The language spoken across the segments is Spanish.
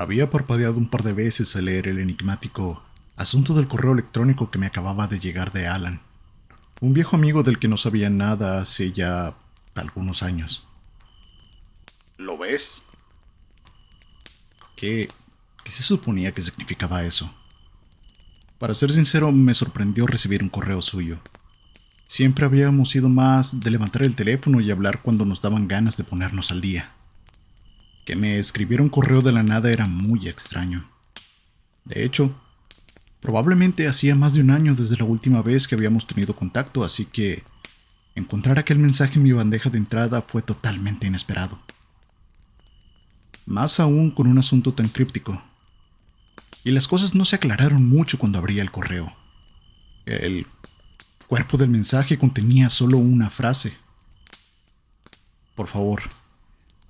Había parpadeado un par de veces al leer el enigmático asunto del correo electrónico que me acababa de llegar de Alan, un viejo amigo del que no sabía nada hace ya algunos años. ¿Lo ves? ¿Qué, qué se suponía que significaba eso? Para ser sincero, me sorprendió recibir un correo suyo. Siempre habíamos sido más de levantar el teléfono y hablar cuando nos daban ganas de ponernos al día. Que me escribiera un correo de la nada era muy extraño. De hecho, probablemente hacía más de un año desde la última vez que habíamos tenido contacto, así que encontrar aquel mensaje en mi bandeja de entrada fue totalmente inesperado. Más aún con un asunto tan críptico. Y las cosas no se aclararon mucho cuando abría el correo. El cuerpo del mensaje contenía solo una frase. Por favor,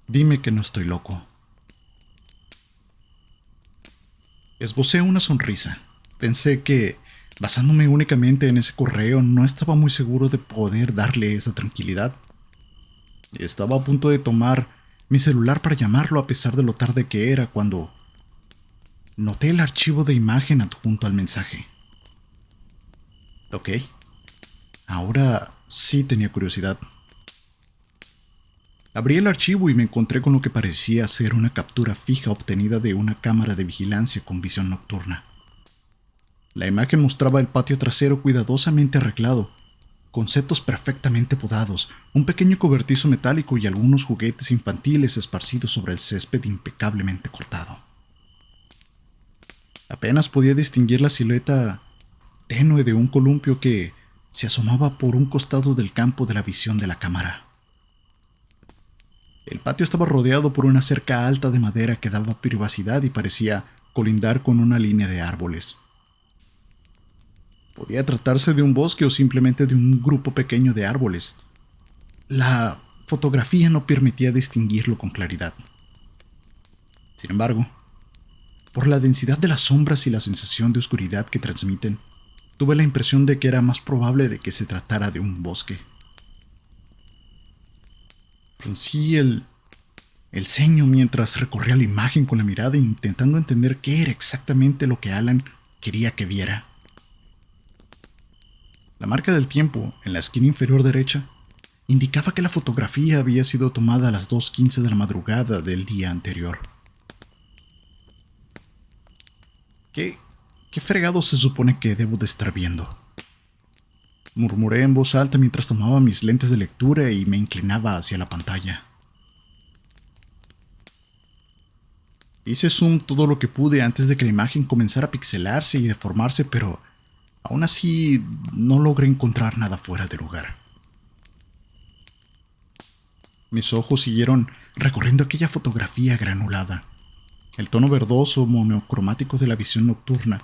dime que no estoy loco. Esbocé una sonrisa. Pensé que, basándome únicamente en ese correo, no estaba muy seguro de poder darle esa tranquilidad. Estaba a punto de tomar mi celular para llamarlo a pesar de lo tarde que era cuando noté el archivo de imagen adjunto al mensaje. Ok, ahora sí tenía curiosidad. Abrí el archivo y me encontré con lo que parecía ser una captura fija obtenida de una cámara de vigilancia con visión nocturna. La imagen mostraba el patio trasero cuidadosamente arreglado, con setos perfectamente podados, un pequeño cobertizo metálico y algunos juguetes infantiles esparcidos sobre el césped impecablemente cortado. Apenas podía distinguir la silueta tenue de un columpio que se asomaba por un costado del campo de la visión de la cámara. El patio estaba rodeado por una cerca alta de madera que daba privacidad y parecía colindar con una línea de árboles. Podía tratarse de un bosque o simplemente de un grupo pequeño de árboles. La fotografía no permitía distinguirlo con claridad. Sin embargo, por la densidad de las sombras y la sensación de oscuridad que transmiten, tuve la impresión de que era más probable de que se tratara de un bosque. Fruncí el ceño mientras recorría la imagen con la mirada intentando entender qué era exactamente lo que Alan quería que viera. La marca del tiempo, en la esquina inferior derecha, indicaba que la fotografía había sido tomada a las 2:15 de la madrugada del día anterior. ¿Qué fregado se supone que debo de estar viendo? Murmuré en voz alta mientras tomaba mis lentes de lectura y me inclinaba hacia la pantalla. Hice zoom todo lo que pude antes de que la imagen comenzara a pixelarse y deformarse, pero aún así no logré encontrar nada fuera de lugar. Mis ojos siguieron recorriendo aquella fotografía granulada. El tono verdoso monocromático de la visión nocturna,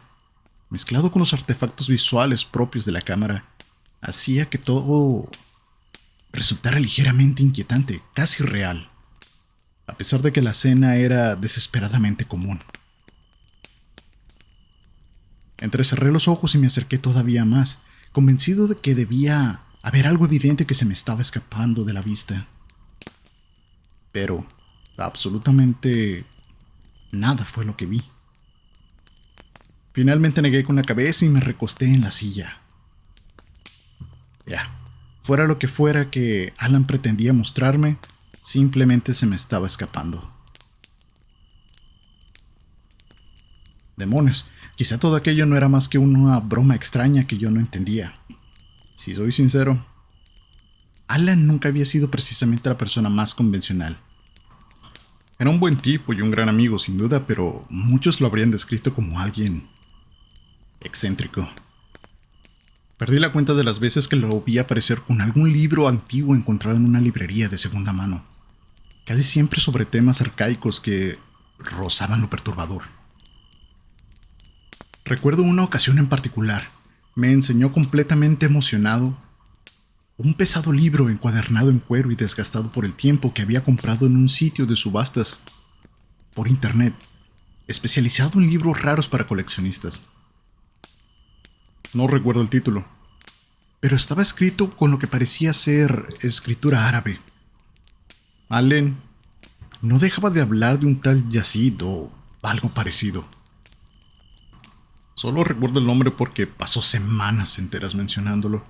mezclado con los artefactos visuales propios de la cámara, hacía que todo resultara ligeramente inquietante, casi real, a pesar de que la escena era desesperadamente común. Entrecerré los ojos y me acerqué todavía más, convencido de que debía haber algo evidente que se me estaba escapando de la vista. Pero absolutamente nada fue lo que vi. Finalmente negué con la cabeza y me recosté en la silla. Ya, fuera lo que fuera que Alan pretendía mostrarme, simplemente se me estaba escapando. Demonios, quizá todo aquello no era más que una broma extraña que yo no entendía. Si soy sincero, Alan nunca había sido precisamente la persona más convencional. Era un buen tipo y un gran amigo, sin duda, pero muchos lo habrían descrito como alguien excéntrico. Perdí la cuenta de las veces que lo vi aparecer con algún libro antiguo encontrado en una librería de segunda mano, casi siempre sobre temas arcaicos que rozaban lo perturbador. Recuerdo una ocasión en particular. Me enseñó completamente emocionado un pesado libro encuadernado en cuero y desgastado por el tiempo que había comprado en un sitio de subastas por internet, especializado en libros raros para coleccionistas. No recuerdo el título, pero estaba escrito con lo que parecía ser escritura árabe. Allen no dejaba de hablar de un tal Yazid o algo parecido. Solo recuerdo el nombre porque pasó semanas enteras mencionándolo.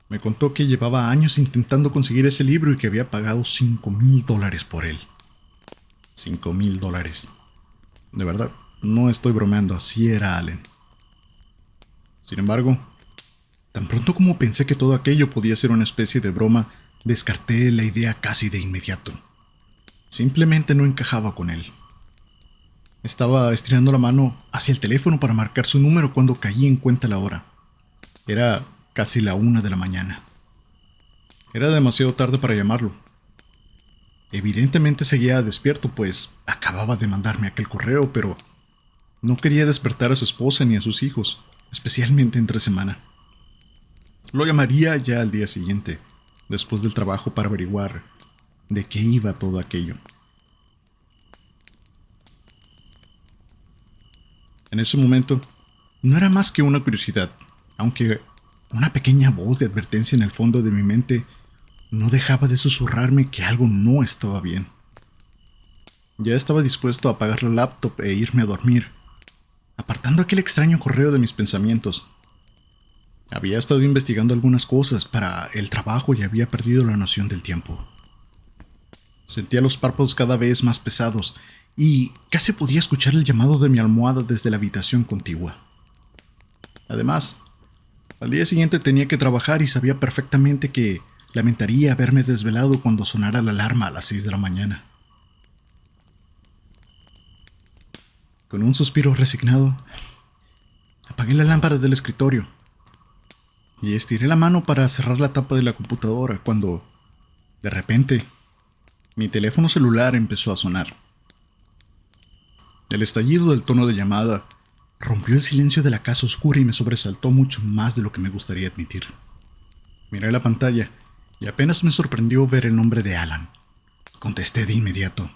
Me contó que llevaba años intentando conseguir ese libro y que había pagado $5,000 por él. $5,000. De verdad, no estoy bromeando, así era Allen. Sin embargo, tan pronto como pensé que todo aquello podía ser una especie de broma, descarté la idea casi de inmediato. Simplemente no encajaba con él. Estaba estirando la mano hacia el teléfono para marcar su número cuando caí en cuenta la hora. Era casi la 1 de la mañana. Era demasiado tarde para llamarlo. Evidentemente seguía despierto, pues acababa de mandarme aquel correo, pero no quería despertar a su esposa ni a sus hijos, especialmente entre semana. Lo llamaría ya al día siguiente, después del trabajo, para averiguar de qué iba todo aquello. En ese momento, no era más que una curiosidad, aunque una pequeña voz de advertencia en el fondo de mi mente no dejaba de susurrarme que algo no estaba bien. Ya estaba dispuesto a apagar la laptop e irme a dormir, apartando aquel extraño correo de mis pensamientos. Había estado investigando algunas cosas para el trabajo y había perdido la noción del tiempo. Sentía los párpados cada vez más pesados y casi podía escuchar el llamado de mi almohada desde la habitación contigua. Además, al día siguiente tenía que trabajar y sabía perfectamente que lamentaría haberme desvelado cuando sonara la alarma a las 6 de la mañana. Con un suspiro resignado, apagué la lámpara del escritorio y estiré la mano para cerrar la tapa de la computadora cuando, de repente, mi teléfono celular empezó a sonar. El estallido del tono de llamada rompió el silencio de la casa oscura y me sobresaltó mucho más de lo que me gustaría admitir. Miré la pantalla y apenas me sorprendió ver el nombre de Alan. Contesté de inmediato.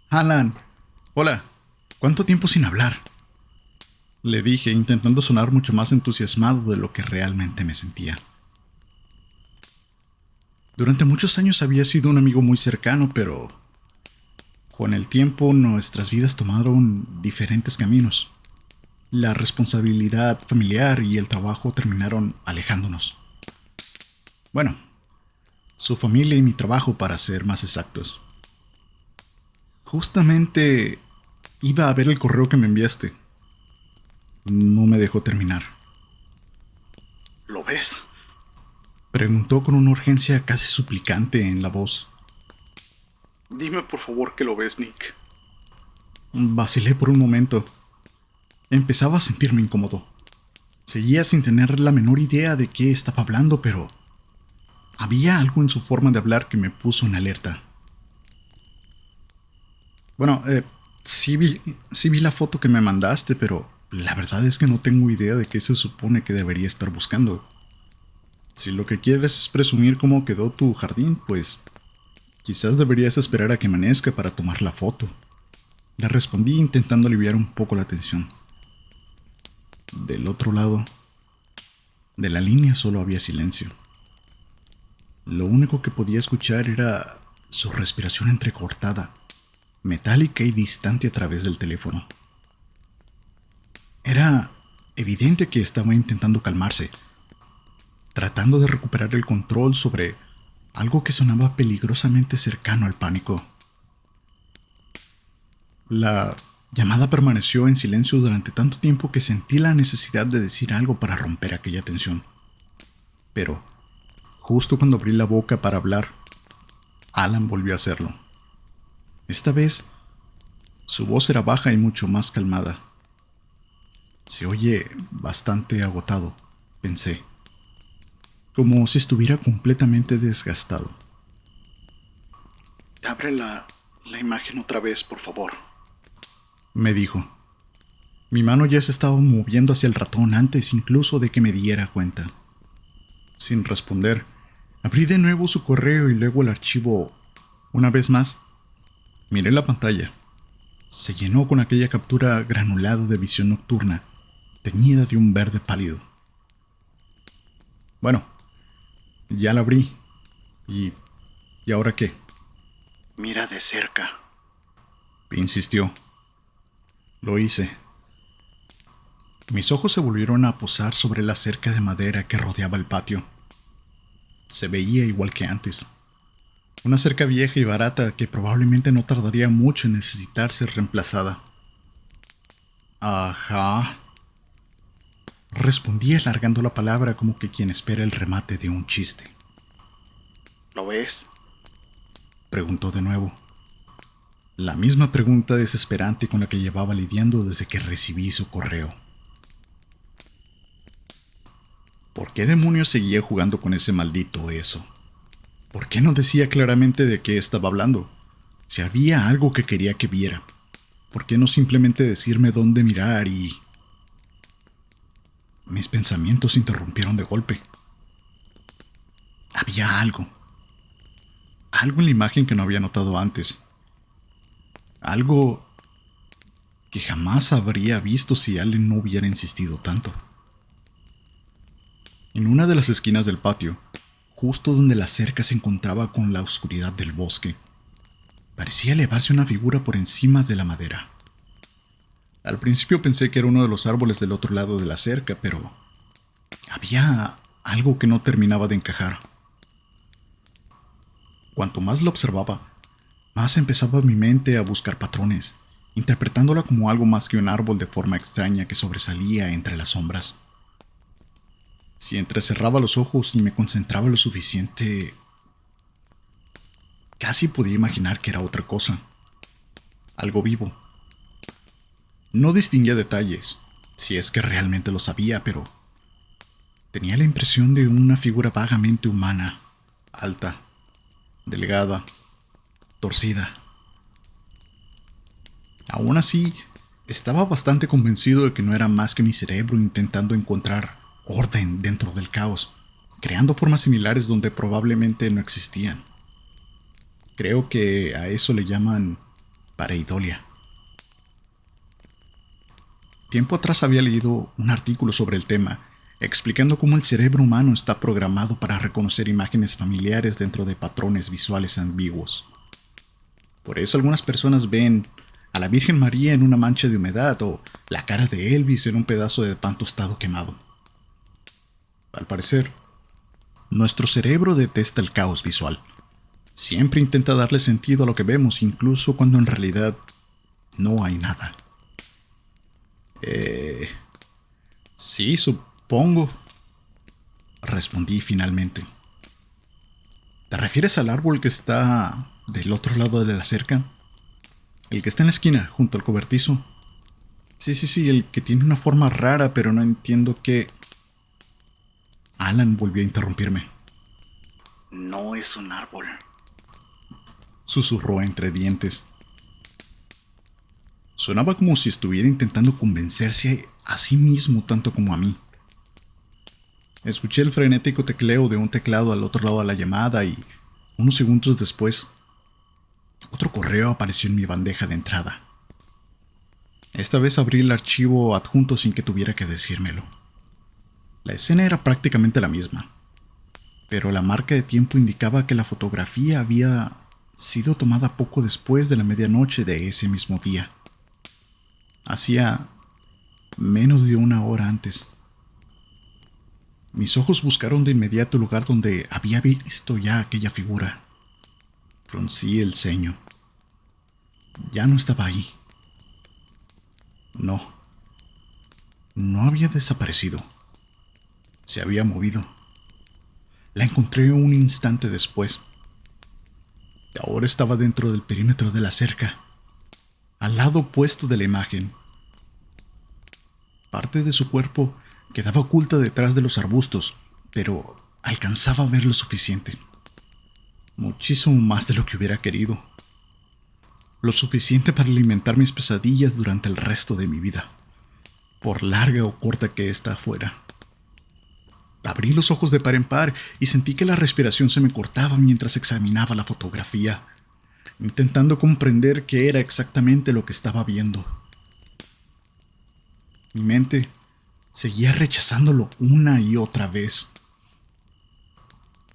Alan, hola, ¿cuánto tiempo sin hablar? Le dije, intentando sonar mucho más entusiasmado de lo que realmente me sentía. Durante muchos años había sido un amigo muy cercano, pero con el tiempo nuestras vidas tomaron diferentes caminos. La responsabilidad familiar y el trabajo terminaron alejándonos. Bueno, su familia y mi trabajo, para ser más exactos. Justamente iba a ver el correo que me enviaste. No me dejó terminar. ¿Lo ves? Preguntó con una urgencia casi suplicante en la voz. Dime por favor que lo ves, Nick. Vacilé por un momento. Empezaba a sentirme incómodo. Seguía sin tener la menor idea de qué estaba hablando, pero había algo en su forma de hablar que me puso en alerta. Bueno, sí vi la foto que me mandaste, pero la verdad es que no tengo idea de qué se supone que debería estar buscando. Si lo que quieres es presumir cómo quedó tu jardín, pues quizás deberías esperar a que amanezca para tomar la foto. Le respondí intentando aliviar un poco la tensión. Del otro lado de la línea solo había silencio. Lo único que podía escuchar era su respiración entrecortada, metálica y distante a través del teléfono. Era evidente que estaba intentando calmarse, tratando de recuperar el control sobre algo que sonaba peligrosamente cercano al pánico. La llamada permaneció en silencio durante tanto tiempo que sentí la necesidad de decir algo para romper aquella tensión. Pero, justo cuando abrí la boca para hablar, Alan volvió a hacerlo. Esta vez, su voz era baja y mucho más calmada. Se oye bastante agotado, pensé, como si estuviera completamente desgastado. Abre la imagen otra vez, por favor. Me dijo. Mi mano ya se estaba moviendo hacia el ratón antes incluso de que me diera cuenta. Sin responder, abrí de nuevo su correo y luego el archivo. Una vez más, miré la pantalla. Se llenó con aquella captura granulada de visión nocturna, teñida de un verde pálido. Bueno, ya la abrí. ¿Y ahora qué? Mira de cerca. Insistió. Lo hice. Mis ojos se volvieron a posar sobre la cerca de madera que rodeaba el patio. Se veía igual que antes. Una cerca vieja y barata que probablemente no tardaría mucho en necesitar ser reemplazada. Ajá. Respondí alargando la palabra como que quien espera el remate de un chiste. ¿Lo ves? Preguntó de nuevo. La misma pregunta desesperante con la que llevaba lidiando desde que recibí su correo. ¿Por qué demonios seguía jugando con ese maldito eso? ¿Por qué no decía claramente de qué estaba hablando? Si había algo que quería que viera, ¿por qué no simplemente decirme dónde mirar y... Mis pensamientos se interrumpieron de golpe. Había algo. Algo en la imagen que no había notado antes. Algo que jamás habría visto si Allen no hubiera insistido tanto. En una de las esquinas del patio, justo donde la cerca se encontraba con la oscuridad del bosque, parecía elevarse una figura por encima de la madera. Al principio pensé que era uno de los árboles del otro lado de la cerca, pero había algo que no terminaba de encajar. Cuanto más lo observaba, más empezaba mi mente a buscar patrones, interpretándola como algo más que un árbol de forma extraña que sobresalía entre las sombras. Si entrecerraba los ojos y me concentraba lo suficiente, casi podía imaginar que era otra cosa. Algo vivo. No distinguía detalles, si es que realmente lo sabía, pero tenía la impresión de una figura vagamente humana, alta, delgada, torcida. Aún así, estaba bastante convencido de que no era más que mi cerebro intentando encontrar orden dentro del caos, creando formas similares donde probablemente no existían. Creo que a eso le llaman pareidolia. Tiempo atrás había leído un artículo sobre el tema, explicando cómo el cerebro humano está programado para reconocer imágenes familiares dentro de patrones visuales ambiguos. Por eso algunas personas ven a la Virgen María en una mancha de humedad o la cara de Elvis en un pedazo de pan tostado quemado. Al parecer, nuestro cerebro detesta el caos visual. Siempre intenta darle sentido a lo que vemos, incluso cuando en realidad no hay nada. Sí, supongo, respondí finalmente. ¿Te refieres al árbol que está del otro lado de la cerca? El que está en la esquina, junto al cobertizo. Sí, el que tiene una forma rara, pero no entiendo qué... Alan volvió a interrumpirme. No es un árbol. Susurró entre dientes. Sonaba como si estuviera intentando convencerse a sí mismo tanto como a mí. Escuché el frenético tecleo de un teclado al otro lado de la llamada y, unos segundos después, otro correo apareció en mi bandeja de entrada. Esta vez abrí el archivo adjunto sin que tuviera que decírmelo. La escena era prácticamente la misma, pero la marca de tiempo indicaba que la fotografía había sido tomada poco después de la medianoche de ese mismo día. Hacía menos de una hora antes. Mis ojos buscaron de inmediato el lugar donde había visto ya aquella figura. Fruncí el ceño. Ya no estaba ahí. No había desaparecido. Se había movido. La encontré un instante después. Ahora estaba dentro del perímetro de la cerca, al lado opuesto de la imagen. Parte de su cuerpo quedaba oculta detrás de los arbustos, pero alcanzaba a ver lo suficiente. Muchísimo más de lo que hubiera querido. Lo suficiente para alimentar mis pesadillas durante el resto de mi vida, por larga o corta que ésta fuera. Abrí los ojos de par en par y sentí que la respiración se me cortaba mientras examinaba la fotografía, intentando comprender qué era exactamente lo que estaba viendo. Mi mente seguía rechazándolo una y otra vez,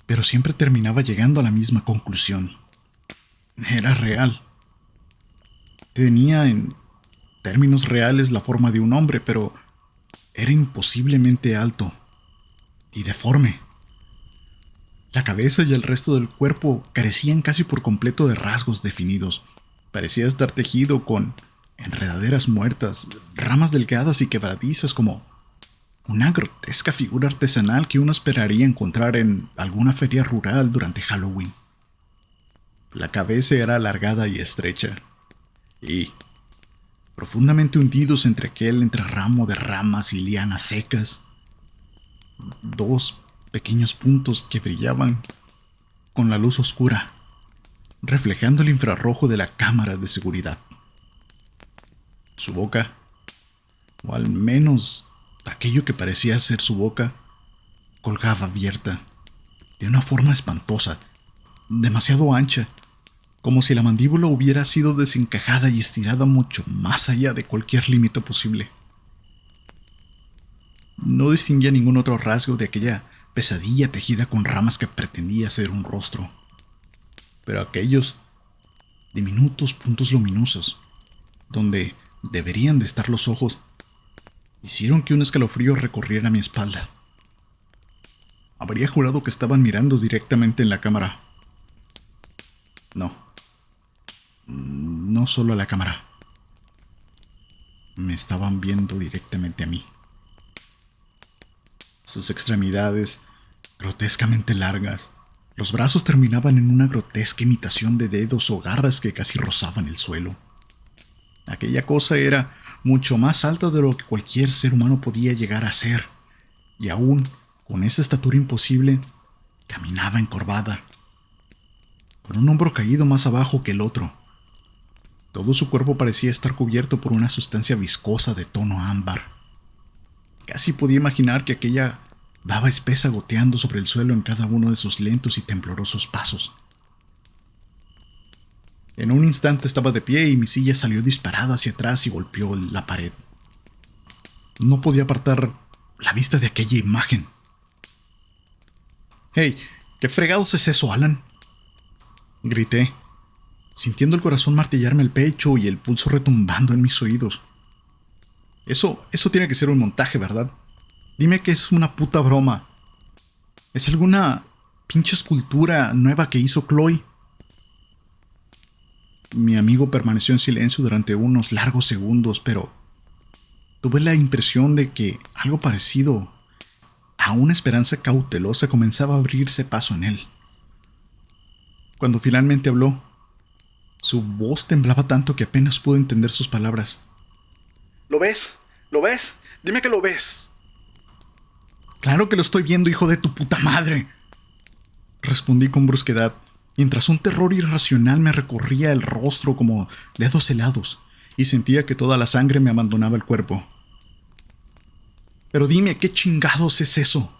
pero siempre terminaba llegando a la misma conclusión. Era real. Tenía en términos reales la forma de un hombre, pero era imposiblemente alto y deforme. La cabeza y el resto del cuerpo carecían casi por completo de rasgos definidos. Parecía estar tejido con enredaderas muertas, ramas delgadas y quebradizas, como una grotesca figura artesanal que uno esperaría encontrar en alguna feria rural durante Halloween. La cabeza era alargada y estrecha, y profundamente hundidos entre aquel entrerramo de ramas y lianas secas, dos pequeños puntos que brillaban con la luz oscura, reflejando el infrarrojo de la cámara de seguridad. Su boca, o al menos aquello que parecía ser su boca, colgaba abierta, de una forma espantosa, demasiado ancha, como si la mandíbula hubiera sido desencajada y estirada mucho más allá de cualquier límite posible. No distinguía ningún otro rasgo de aquella pesadilla tejida con ramas que pretendía ser un rostro, pero aquellos diminutos puntos luminosos, donde deberían de estar los ojos, hicieron que un escalofrío recorriera mi espalda. Habría jurado que estaban mirando directamente en la cámara. No solo a la cámara. Me estaban viendo directamente a mí. Sus extremidades, grotescamente largas, los brazos terminaban en una grotesca imitación de dedos o garras que casi rozaban el suelo. Aquella cosa era mucho más alta de lo que cualquier ser humano podía llegar a ser, y aún con esa estatura imposible, caminaba encorvada, con un hombro caído más abajo que el otro. Todo su cuerpo parecía estar cubierto por una sustancia viscosa de tono ámbar. Casi podía imaginar que aquella baba espesa goteando sobre el suelo en cada uno de sus lentos y temblorosos pasos. En un instante estaba de pie y mi silla salió disparada hacia atrás y golpeó la pared. No podía apartar la vista de aquella imagen. «¡Hey! ¿Qué fregados es eso, Alan?», grité, sintiendo el corazón martillarme el pecho y el pulso retumbando en mis oídos. Eso tiene que ser un montaje, ¿verdad? Dime que es una puta broma. ¿Es alguna pinche escultura nueva que hizo Chloe? Mi amigo permaneció en silencio durante unos largos segundos, pero tuve la impresión de que algo parecido a una esperanza cautelosa comenzaba a abrirse paso en él. Cuando finalmente habló, su voz temblaba tanto que apenas pude entender sus palabras. ¿Lo ves? ¿Lo ves? Dime que lo ves. «Claro que lo estoy viendo, hijo de tu puta madre», respondí con brusquedad, mientras un terror irracional me recorría el rostro como dedos helados y sentía que toda la sangre me abandonaba el cuerpo. «Pero dime, ¿qué chingados es eso?».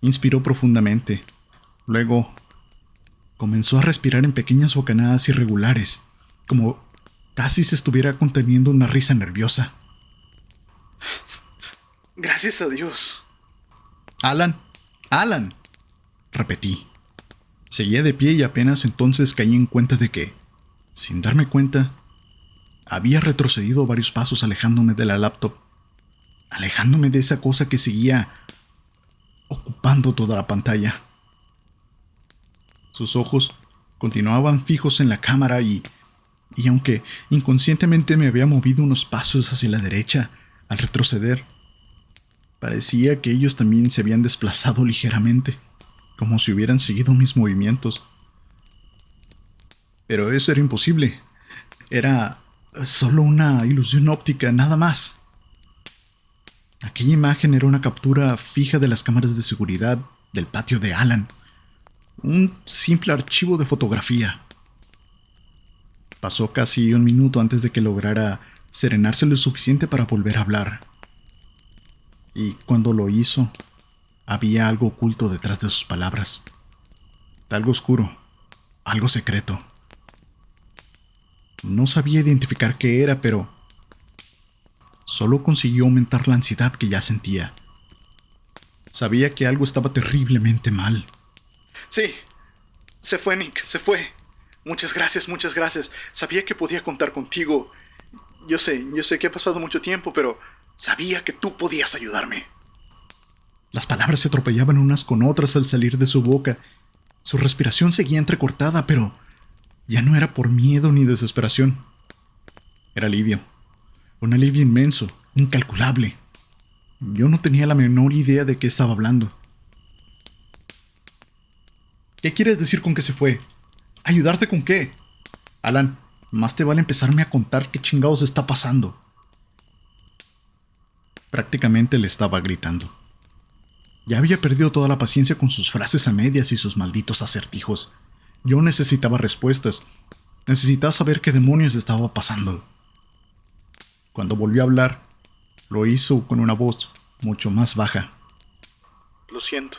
Inspiró profundamente. Luego comenzó a respirar en pequeñas bocanadas irregulares, como casi se estuviera conteniendo una risa nerviosa. Gracias a Dios. Alan, repetí. Seguía de pie y apenas entonces caí en cuenta de que, sin darme cuenta, había retrocedido varios pasos alejándome de la laptop, alejándome de esa cosa que seguía ocupando toda la pantalla. Sus ojos continuaban fijos en la cámara y aunque inconscientemente me había movido unos pasos hacia la derecha al retroceder, parecía que ellos también se habían desplazado ligeramente, como si hubieran seguido mis movimientos. Pero eso era imposible. Era solo una ilusión óptica, nada más. Aquella imagen era una captura fija de las cámaras de seguridad del patio de Alan. Un simple archivo de fotografía. Pasó casi un minuto antes de que lograra serenarse lo suficiente para volver a hablar. Y cuando lo hizo, había algo oculto detrás de sus palabras. Algo oscuro, algo secreto. No sabía identificar qué era, pero solo consiguió aumentar la ansiedad que ya sentía. Sabía que algo estaba terriblemente mal. Sí, se fue, Nick, se fue. Muchas gracias, muchas gracias. Sabía que podía contar contigo. Yo sé que ha pasado mucho tiempo, pero sabía que tú podías ayudarme. Las palabras se atropellaban unas con otras al salir de su boca. Su respiración seguía entrecortada, pero ya no era por miedo ni desesperación. Era alivio. Un alivio inmenso, incalculable. Yo no tenía la menor idea de qué estaba hablando. ¿Qué quieres decir con que se fue? ¿Ayudarte con qué? Alan, más te vale empezarme a contar qué chingados está pasando. Prácticamente le estaba gritando. Ya había perdido toda la paciencia con sus frases a medias y sus malditos acertijos. Yo necesitaba respuestas. Necesitaba saber qué demonios estaba pasando. Cuando volvió a hablar, lo hizo con una voz mucho más baja. Lo siento.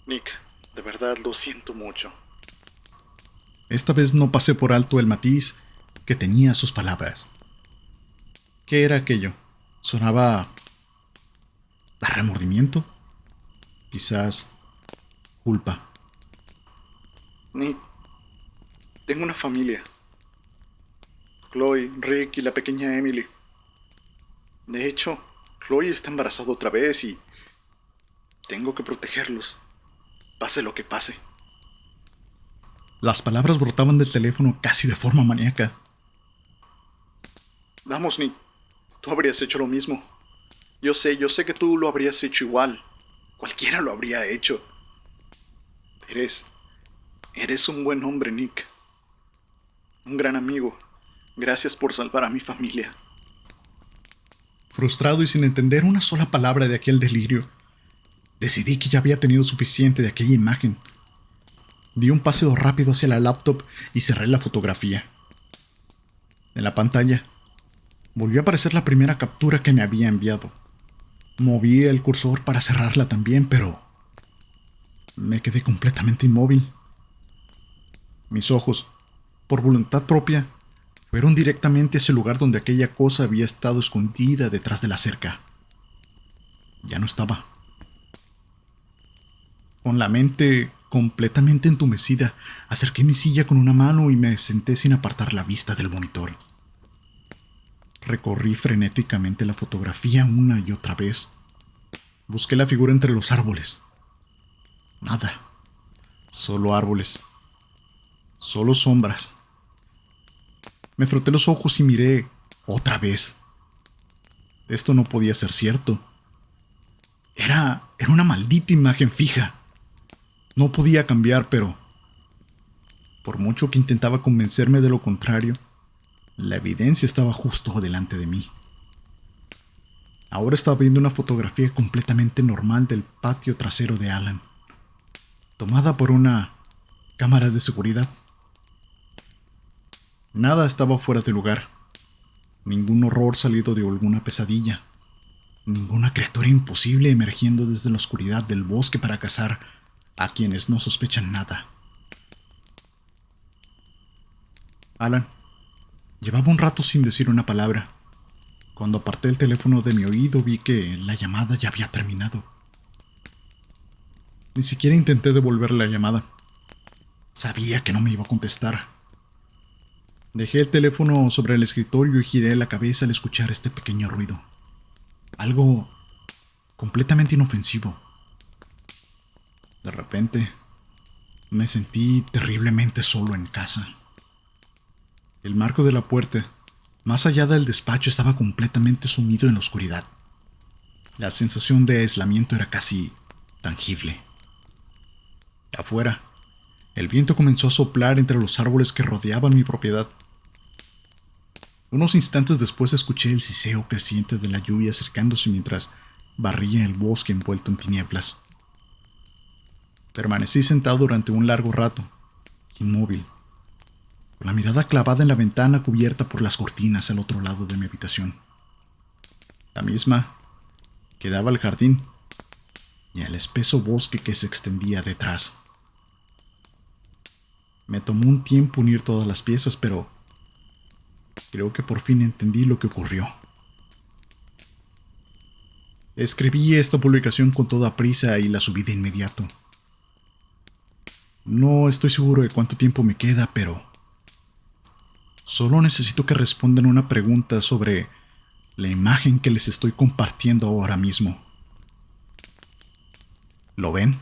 Nick, de verdad lo siento mucho. Esta vez no pasé por alto el matiz que tenía sus palabras. ¿Qué era aquello? ¿Sonaba a remordimiento? Quizás culpa. Nick, tengo una familia. Chloe, Rick y la pequeña Emily. De hecho, Chloe está embarazada otra vez y tengo que protegerlos, pase lo que pase. Las palabras brotaban del teléfono casi de forma maníaca. Vamos, Nick, tú habrías hecho lo mismo. Yo sé que tú lo habrías hecho igual. Cualquiera lo habría hecho. Eres un buen hombre, Nick. Un gran amigo. Gracias por salvar a mi familia. Frustrado y sin entender una sola palabra de aquel delirio, decidí que ya había tenido suficiente de aquella imagen. Di un paseo rápido hacia la laptop y cerré la fotografía. En la pantalla, volvió a aparecer la primera captura que me había enviado. Moví el cursor para cerrarla también, pero me quedé completamente inmóvil. Mis ojos, por voluntad propia, fueron directamente hacia el lugar donde aquella cosa había estado escondida detrás de la cerca. Ya no estaba. Con la mente completamente entumecida, acerqué mi silla con una mano y me senté sin apartar la vista del monitor. Recorrí frenéticamente la fotografía una y otra vez. Busqué la figura entre los árboles. Nada. Solo árboles. Solo sombras. Me froté los ojos y miré otra vez. Esto no podía ser cierto. Era una maldita imagen fija. No podía cambiar, pero por mucho que intentaba convencerme de lo contrario, la evidencia estaba justo delante de mí. Ahora estaba viendo una fotografía completamente normal del patio trasero de Alan, tomada por una cámara de seguridad. Nada estaba fuera de lugar. Ningún horror salido de alguna pesadilla. Ninguna criatura imposible emergiendo desde la oscuridad del bosque para cazar a quienes no sospechan nada. Alan llevaba un rato sin decir una palabra. Cuando aparté el teléfono de mi oído vi que la llamada ya había terminado. Ni siquiera intenté devolver la llamada. Sabía que no me iba a contestar. Dejé el teléfono sobre el escritorio y giré la cabeza al escuchar este pequeño ruido. Algo completamente inofensivo. De repente, me sentí terriblemente solo en casa. El marco de la puerta, más allá del despacho, estaba completamente sumido en la oscuridad. La sensación de aislamiento era casi tangible. Afuera, el viento comenzó a soplar entre los árboles que rodeaban mi propiedad. Unos instantes después escuché el siseo creciente de la lluvia acercándose mientras barría el bosque envuelto en tinieblas. Permanecí sentado durante un largo rato, inmóvil, con la mirada clavada en la ventana cubierta por las cortinas al otro lado de mi habitación. La misma que daba al jardín y al espeso bosque que se extendía detrás. Me tomó un tiempo unir todas las piezas, pero creo que por fin entendí lo que ocurrió. Escribí esta publicación con toda prisa y la subí de inmediato. No estoy seguro de cuánto tiempo me queda, pero solo necesito que respondan una pregunta sobre la imagen que les estoy compartiendo ahora mismo. ¿Lo ven?